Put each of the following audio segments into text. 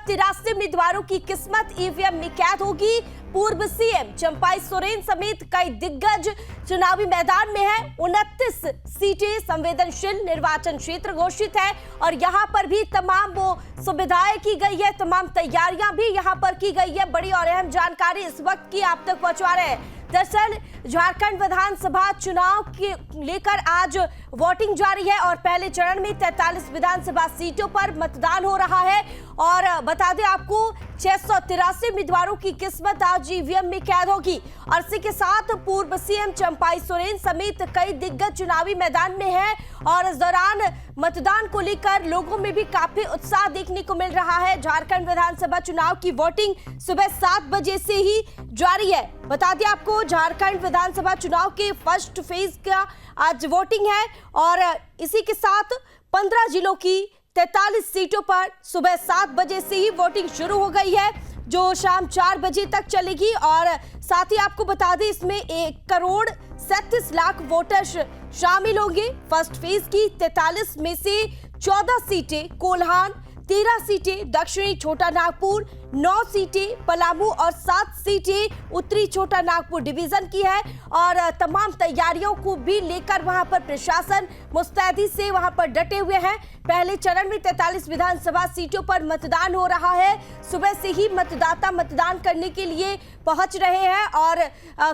683 उम्मीदवारों की किस्मत ईवीएम में कैद होगी। पूर्व सीएम चंपाई सोरेन समेत कई दिग्गज चुनावी मैदान में हैं। 29 सीटें संवेदनशील निर्वाचन क्षेत्र घोषित है और यहां पर भी तमाम वो सुविधाएं की गई है, तमाम तैयारियां भी यहां पर की गई है। बड़ी और अहम जानकारी इस वक्त की आप तक पहुंचा रहे हैं। दरअसल झारखंड विधानसभा चुनाव के लेकर आज वोटिंग जारी है और पहले चरण में 43 विधानसभा सीटों पर मतदान हो रहा है। और बता दें आपको 683 उम्मीदवारों की किस्मत आज ईवीएम में कैद होगी और इसी के साथ पूर्व सीएम चंपाई सोरेन समेत कई दिग्गज चुनावी मैदान में हैं और इस दौरान मतदान को लेकर लोगों में भी काफी उत्साह देखने को मिल रहा है। झारखंड विधानसभा चुनाव की वोटिंग सुबह 7 बजे से ही जारी है। बता दें आपको झारखंड विधानसभा चुनाव के फर्स्ट फेज का आज वोटिंग है और इसी के साथ 15 जिलों की 43 सीटों पर सुबह 7 बजे से ही वोटिंग शुरू हो गई है जो शाम 4 बजे तक चलेगी। और साथ ही आपको बता दें इसमें 1,37,00,000 वोटर्स शामिल होंगे। फर्स्ट फेज की 43 में से 14 सीटें कोल्हान, 13 सीटें दक्षिणी छोटा नागपुर, 9 सीटें पलामू और 7 सीटें उत्तरी छोटा नागपुर डिवीजन की है। और तमाम तैयारियों को भी लेकर वहां पर प्रशासन मुस्तैदी से वहां पर डटे हुए हैं। पहले चरण में 43 विधानसभा सीटों पर मतदान हो रहा है। सुबह से ही मतदाता मतदान करने के लिए पहुंच रहे हैं और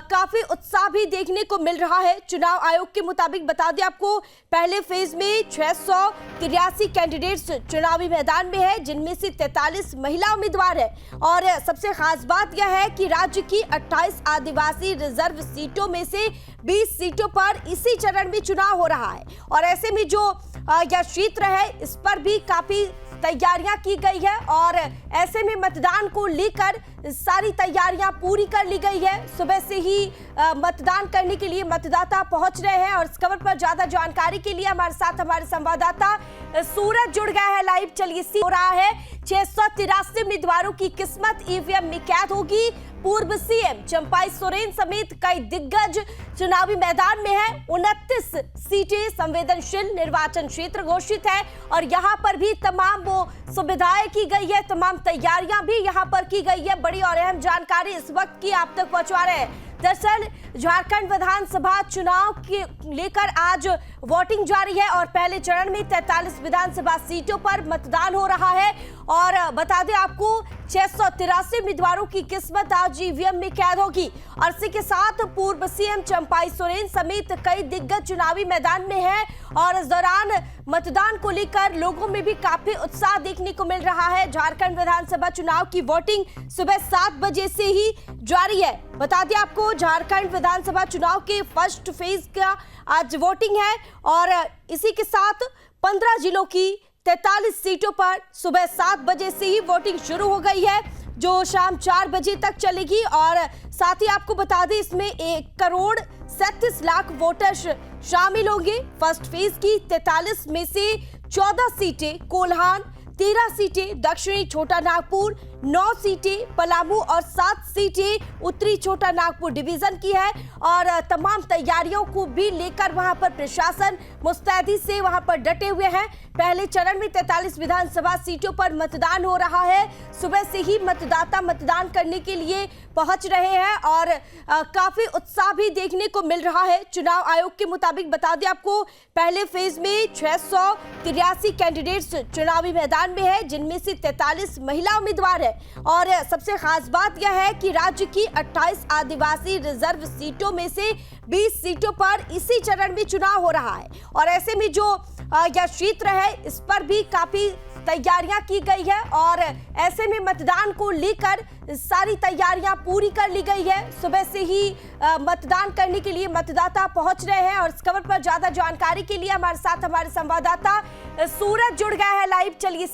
काफी उत्साह भी देखने को मिल रहा है। चुनाव आयोग के मुताबिक बता दें आपको पहले फेज में 683 कैंडिडेट्स चुनावी मैदान में है जिनमें से 43 महिला उम्मीदवार है। और सबसे खास बात यह है कि राज्य की 28 आदिवासी रिजर्व सीटों में से 20 सीटों पर इसी चरण में चुनाव हो रहा है और ऐसे में जो यह क्षेत्र है इस पर भी काफी तैयारियां की गई है और ऐसे में मतदान को लेकर सारी तैयारियां पूरी कर ली गई है। सुबह से ही मतदान करने के लिए मतदाता पहुंच रहे हैं और इस खबर पर ज्यादा जानकारी के लिए हमारे साथ हमारे संवाददाता सूरज जुड़ गया है लाइव। चलिए हो रहा है 683 उम्मीदवारों की किस्मत ईवीएम में कैद होगी। पूर्व सीएम चंपाई सोरेन समेत कई दिग्गज चुनावी मैदान में हैं। 29 सीटें संवेदनशील निर्वाचन क्षेत्र घोषित है और यहां पर भी तमाम वो सुविधाएं की गई है, तमाम तैयारियां भी यहां पर की गई है। बड़ी और अहम जानकारी इस वक्त की आप तक पहुंचा रहे हैं। दरअसल झारखंड विधानसभा चुनाव के लेकर आज वोटिंग जारी है और पहले चरण में 43 विधानसभा सीटों पर मतदान हो रहा है। और बता दें आपको 683 उम्मीदवारों की किस्मत आज ईवीएम में कैद होगी और इसी के साथ पूर्व सीएम चंपाई सोरेन समेत कई दिग्गज चुनावी मैदान में हैं और इस दौरान मतदान को लेकर लोगों में भी काफी उत्साह देखने को मिल रहा है। झारखंड विधानसभा चुनाव की वोटिंग सुबह 7 बजे से ही जारी है। बता दें आपको झारखंड विधानसभा चुनाव के फर्स्ट फेज का आज वोटिंग है और इसी के साथ 15 जिलों की 43 सीटों पर सुबह 7 बजे से ही वोटिंग शुरू हो गई है जो शाम 4 बजे तक चलेगी। और साथ ही आपको बता दें इसमें 1,37,00,000 वोटर्स शामिल होंगे। फर्स्ट फेज की 43 में से 14 सीटें कोल्हान, 13 सीटें दक्षिणी छोटा नागपुर, 9 सीटें पलामू और 7 सीटें उत्तरी छोटा नागपुर डिवीजन की है। और तमाम तैयारियों को भी लेकर वहां पर प्रशासन मुस्तैदी से वहां पर डटे हुए हैं। पहले चरण में 43 विधानसभा सीटों पर मतदान हो रहा है। सुबह से ही मतदाता मतदान करने के लिए पहुंच रहे हैं और काफी उत्साह भी देखने को मिल रहा है। चुनाव आयोग के मुताबिक बता दें आपको पहले फेज में 683 कैंडिडेट्स चुनावी मैदान में है जिनमें से 43 महिला उम्मीदवार है। और सबसे खास बात यह है कि राज्य की 28 आदिवासी रिजर्व सीटों में से 20 सीटों पर इसी चरण में चुनाव हो रहा है और ऐसे में जो यह क्षेत्र है इस पर भी काफी तैयारियां की गई है और ऐसे में मतदान को लेकर सारी तैयारियां पूरी कर ली गई है। सुबह से ही मतदान करने के लिए मतदाता पहुंच रहे हैं और इस खबर पर ज्यादा जानकारी के लिए हमारे साथ हमारे संवाददाता सूरज जुड़ गया है लाइव। चलिए